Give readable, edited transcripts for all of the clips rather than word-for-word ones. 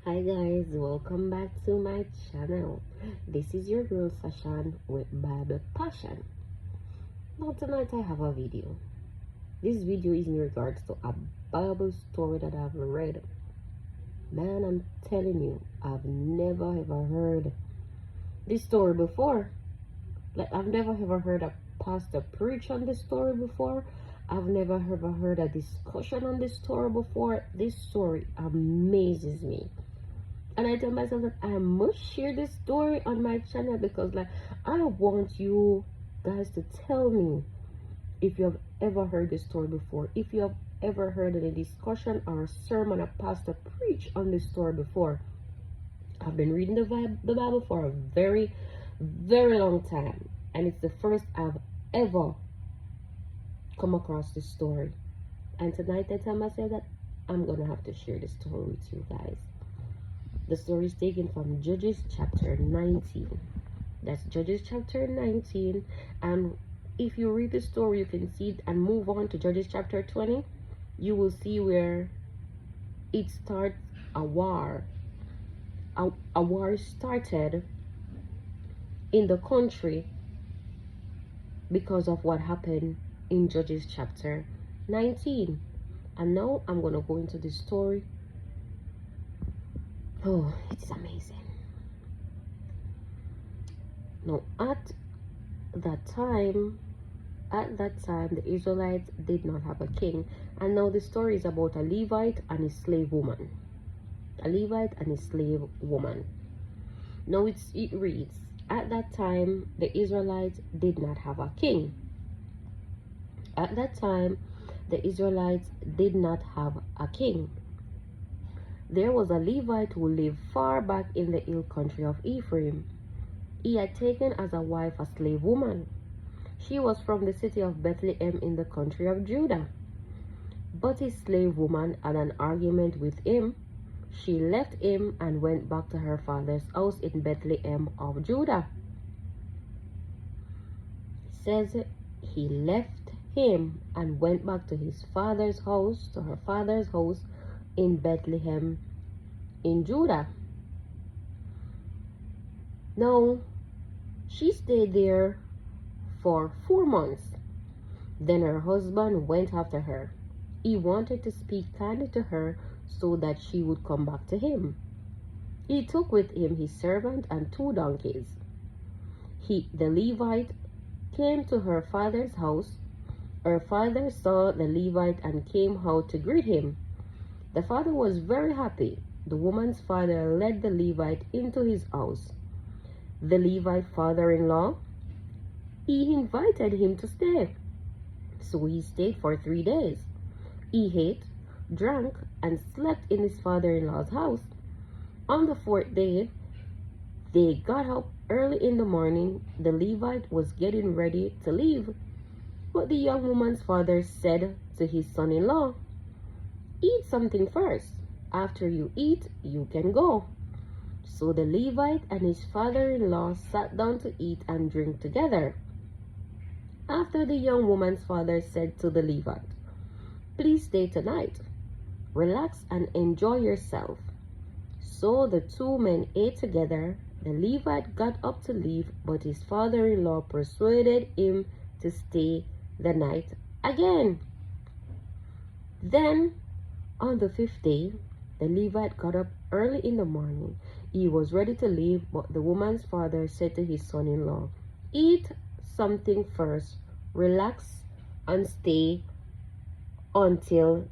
Hi guys, welcome back to my channel. This is your girl Sashan with Bible Passion. Now tonight I have a video. This video is in regards to a Bible story that I've read. Man, I'm telling you, I've never ever heard this story before. Like, I've never ever heard a pastor preach on this story before. I've never ever heard a discussion on this story before. This story amazes me. And I tell myself that I must share this story on my channel because, like, I want you guys to tell me if you have ever heard this story before, if you have ever heard any discussion or sermon a pastor preach on this story before. I've been reading the Bible for a very, very long time, and it's the first I've ever come across this story. And tonight I tell myself that I'm gonna have to share this story with you guys. The story is taken from Judges chapter 19. That's Judges chapter 19. And if you read the story, you can see it and move on to Judges chapter 20. You will see where it starts a war. A war started in the country because of what happened in Judges chapter 19. And now I'm going to go into the story. Oh, it's amazing. Now, at that time, the Israelites did not have a king. And now the story is about a Levite and a slave woman. A Levite and a slave woman. Now it reads, at that time, the Israelites did not have a king. At that time, the Israelites did not have a king. There was a Levite who lived far back in the hill country of Ephraim. He had taken as a wife a slave woman. She was from the city of Bethlehem in the country of Judah. But his slave woman had an argument with him. She left him and went back to her father's house in Bethlehem of Judah. It says he left him and went back to his father's house, to her father's house in Bethlehem in Judah. Now, she stayed there for 4 months. Then her husband went after her. He wanted to speak kindly to her so that she would come back to him. He took with him his servant and 2 donkeys. The Levite came to her father's house. Her father saw the Levite and came out to greet him. The father was very happy. The woman's father led the Levite into his house. The Levite father-in-law, he invited him to stay. So he stayed for 3 days. He ate, drank, and slept in his father-in-law's house. On the 4th day, they got up early in the morning. The Levite was getting ready to leave. But the young woman's father said to his son-in-law, eat something first. After you eat, you can go. So the Levite and his father-in-law sat down to eat and drink together. After the young woman's father said to the Levite, please stay tonight. Relax and enjoy yourself. So the 2 men ate together. The Levite got up to leave, but his father-in-law persuaded him to stay the night again. Then, on the 5th day, the Levite got up early in the morning. He was ready to leave, but the woman's father said to his son-in-law, eat something first, relax, and stay until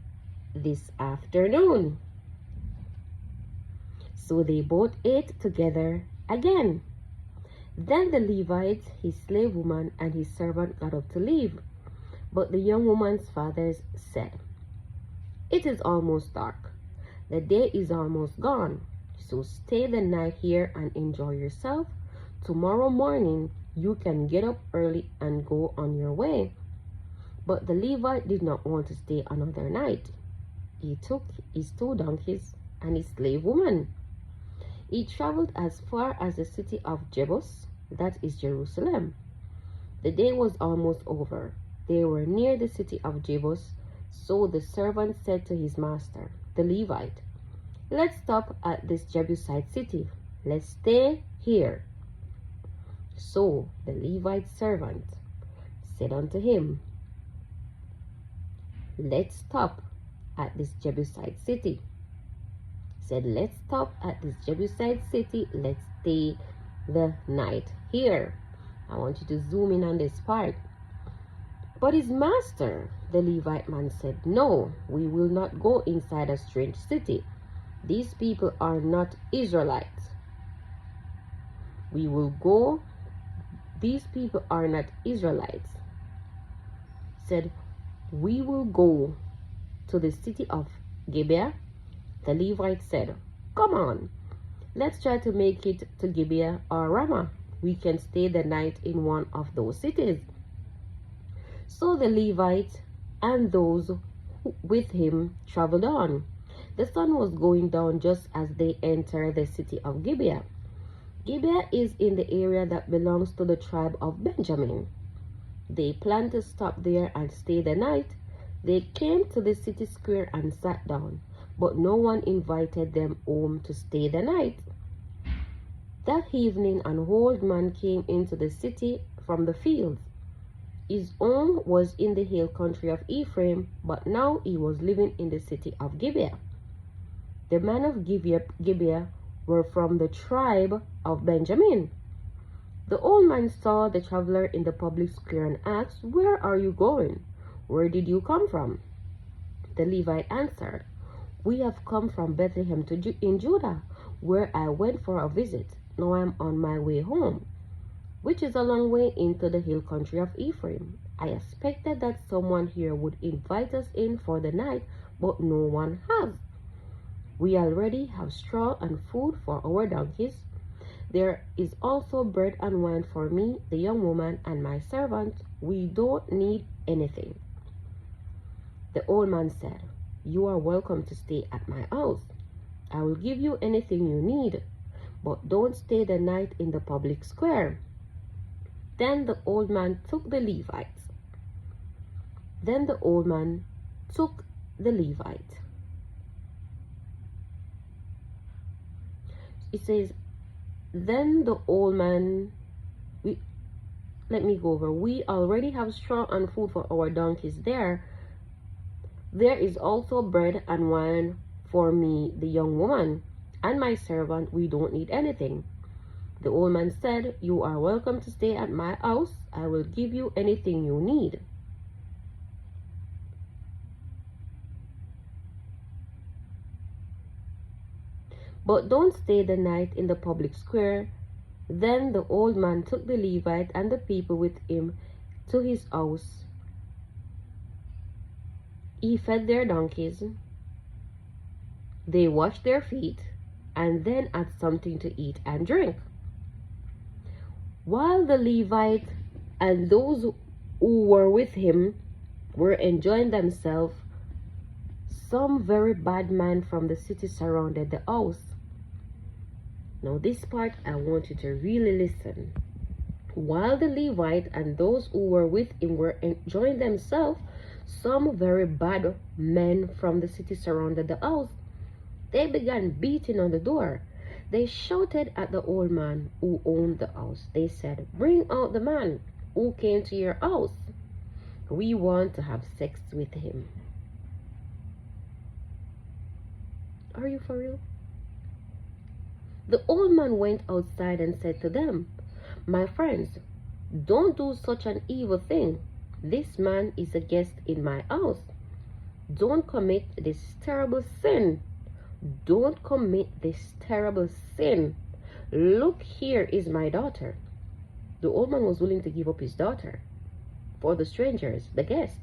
this afternoon. So they both ate together again. Then the Levite, his slave woman, and his servant got up to leave. But the young woman's father said, it is almost dark. The day is almost gone. So stay the night here and enjoy yourself. Tomorrow morning, you can get up early and go on your way. But the Levite did not want to stay another night. He took his 2 donkeys and his slave woman. He traveled as far as the city of Jebus, that is Jerusalem. The day was almost over. They were near the city of Jebus. So the servant said to his master, the Levite, Let's stop at this Jebusite city. Let's stay here. So the Levite servant said unto him, let's stop at this Jebusite city. Said, let's stop at this Jebusite city. Let's stay the night here. I want you to zoom in on this part. But his master, the Levite man, said, no, we will not go inside a strange city. These people are not Israelites. We will go. These people are not Israelites. Said, we will go to the city of Gibeah. The Levite said, come on, let's try to make it to Gibeah or Ramah. We can stay the night in one of those cities. So the Levite and those with him traveled on. The sun was going down just as they entered the city of Gibeah. Gibeah is in the area that belongs to the tribe of Benjamin. They planned to stop there and stay the night. They came to the city square and sat down, but no one invited them home to stay the night. That evening an old man came into the city from the fields. His home was in the hill country of Ephraim, but now he was living in the city of Gibeah. The men of Gibeah were from the tribe of Benjamin. The old man saw the traveler in the public square and asked, where are you going? Where did you come from? The Levite answered, we have come from Bethlehem in Judah, where I went for a visit. Now I am on my way home, which is a long way into the hill country of Ephraim. I expected that someone here would invite us in for the night, but no one has. We already have straw and food for our donkeys. There is also bread and wine for me, the young woman, and my servant. We don't need anything. The old man said, you are welcome to stay at my house. I will give you anything you need, but don't stay the night in the public square. Then the old man took the Levite. It says, then the old man, let me go over. We already have straw and food for our donkeys there. There is also bread and wine for me, the young woman, and my servant. We don't need anything. The old man said, you are welcome to stay at my house. I will give you anything you need. But don't stay the night in the public square. Then the old man took the Levite and the people with him to his house. He fed their donkeys. They washed their feet and then had something to eat and drink. While the Levite and those who were with him were enjoying themselves, some very bad men from the city surrounded the house. Now this part I want you to really listen. While the Levite and those who were with him were enjoying themselves, some very bad men from the city surrounded the house. They began beating on the door. They shouted at the old man who owned the house. They said, bring out the man who came to your house. We want to have sex with him. Are you for real? The old man went outside and said to them, my friends, don't do such an evil thing. This man is a guest in my house. Don't commit this terrible sin. Don't commit this terrible sin. Look, here is my daughter. The old man was willing to give up his daughter for the strangers, the guests.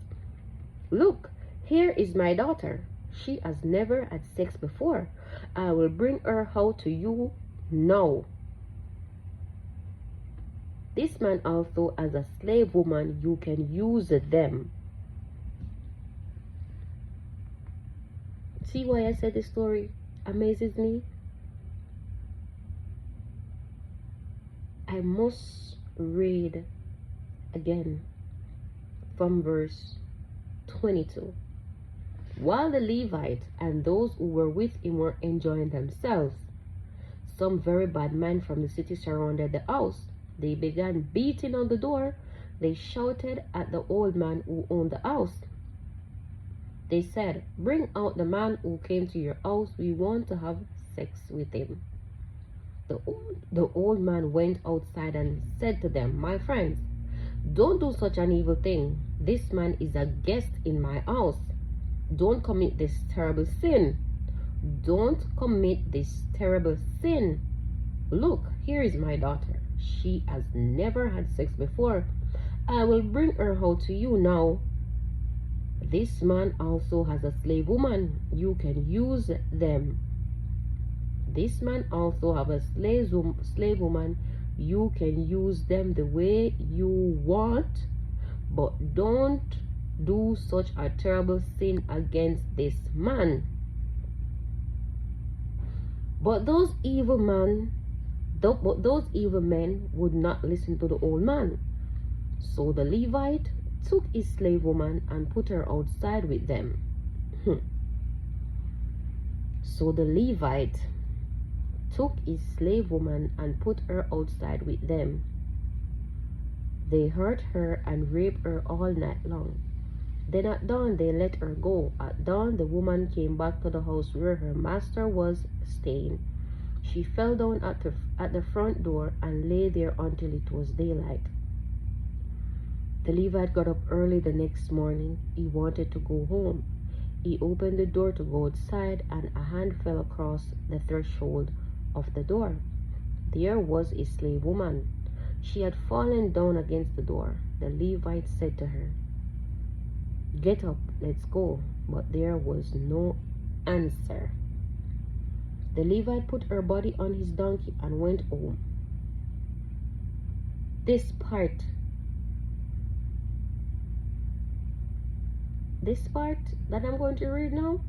Look, here is my daughter. She has never had sex before. I will bring her out to you now. This man also, as a slave woman, you can use them. See why I said this story amazes me? I must read again from verse 22. while the Levite and those who were with him were enjoying themselves. Some very bad men from the city surrounded the house. They began beating on the door. They shouted at the old man who owned the house. They said, "Bring out the man who came to your house. We want to have sex with him." The old man went outside and said to them, "My friends, don't do such an evil thing. This man is a guest in my house. Don't commit this terrible sin. Don't commit this terrible sin. Look, here is my daughter. She has never had sex before. I will bring her out to you now. This man also has a slave woman. You can use them. This man also have a slave woman. You can use them the way you want, but don't do such a terrible sin against this man." But those evil men would not listen to the old man. So the Levite took his slave woman and put her outside with them. So the Levite took his slave woman and put her outside with them. They hurt her and raped her all night long. Then at dawn they let her go. At dawn the woman came back to the house where her master was staying. She fell down at the front door and lay there until it was daylight. The Levite got up early the next morning. He wanted to go home. He opened the door to go outside, and a hand fell across the threshold of the door. There was a slave woman. She had fallen down against the door. The Levite said to her, "Get up, let's go." But there was no answer. The Levite put her body on his donkey and went home. This part that I'm going to read now,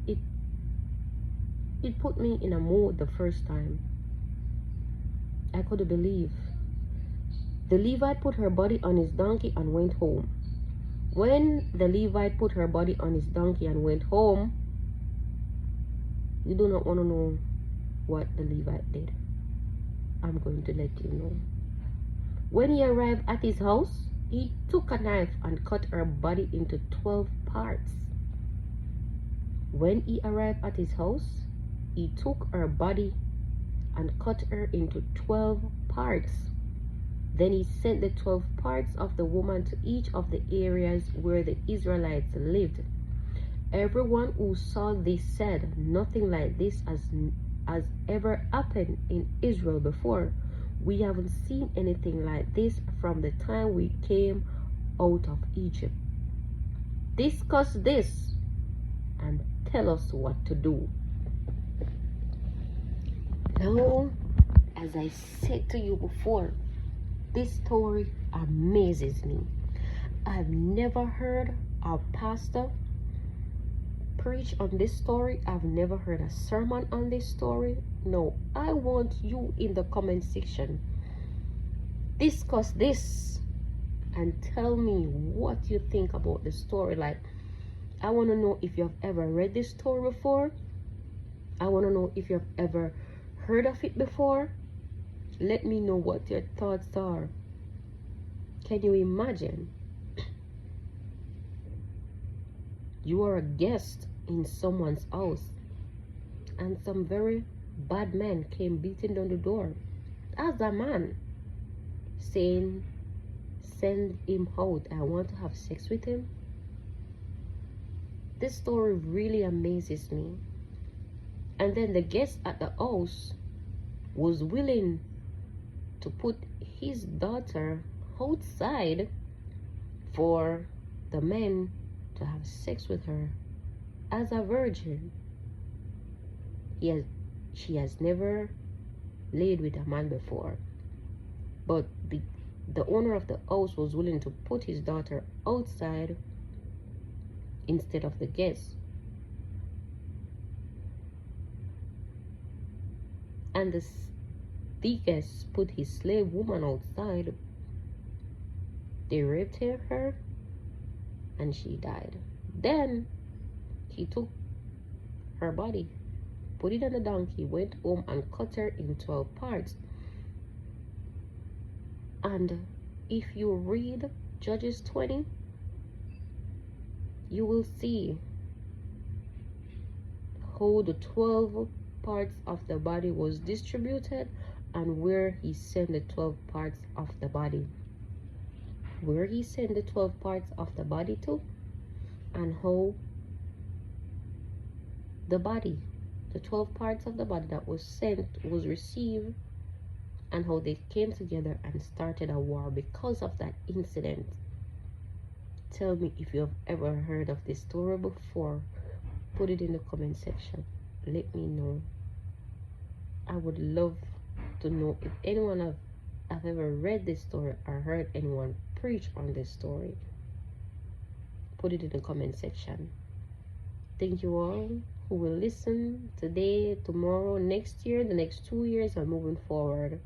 it put me in a mood the first time. I couldn't believe. The Levite put her body on his donkey and went home. When the Levite put her body on his donkey and went home, you do not want to know what the Levite did. I'm going to let you know. When he arrived at his house, he took a knife and cut her body into 12 parts. When he arrived at his house, he took her body and cut her into 12 parts. Then he sent the 12 parts of the woman to each of the areas where the Israelites lived. Everyone who saw this said, "Nothing like this has ever happened in Israel before. We haven't seen anything like this from the time we came out of Egypt. Discuss this and tell us what to do." Now, as I said to you before, this story amazes me. I've never heard a pastor preach on this story. I've never heard a sermon on this story. No, I want you in the comment section. Discuss this and tell me what you think about the story. Like, I want to know if you've ever read this story before. I want to know if you've ever heard of it before. Let me know what your thoughts are. Can you imagine? You are a guest in someone's house and some very bad men came beating down the door as a man, saying, "Send him out, I want to have sex with him." This story really amazes me. And then the guest at the house was willing to put his daughter outside for the men to have sex with her as a virgin. She has never laid with a man before, but the owner of the house was willing to put his daughter outside instead of the guest. And the guest put his slave woman outside. They raped her and she died. Then He took her body, put it on a donkey, went home and cut her in 12 parts. And if you read Judges 20, you will see how the 12 parts of the body was distributed and where he sent the 12 parts of the body. Where he sent the 12 parts of the body to, and how the body, the 12 parts of the body that was sent, was received, and how they came together and started a war because of that incident. Tell me if you have ever heard of this story before. Put it in the comment section. Let me know. I would love to know if anyone have ever read this story or heard anyone preach on this story. Put it in the comment section. Thank you all who will listen today, tomorrow, next year, the next 2 years, and moving forward.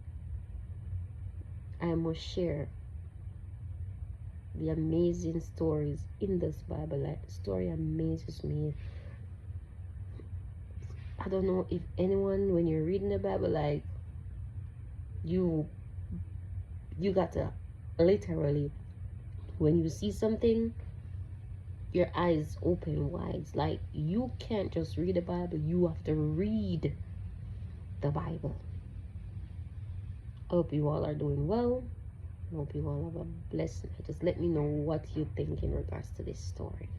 I must share the amazing stories in this Bible. Like, the story amazes me. I don't know if anyone, when you're reading the Bible, like, you got to literally, when you see something, your eyes open wide. Like, you can't just read the Bible, you have to read the Bible. I hope you all are doing well. I hope you all have a blessed night. Just let me know what you think in regards to this story.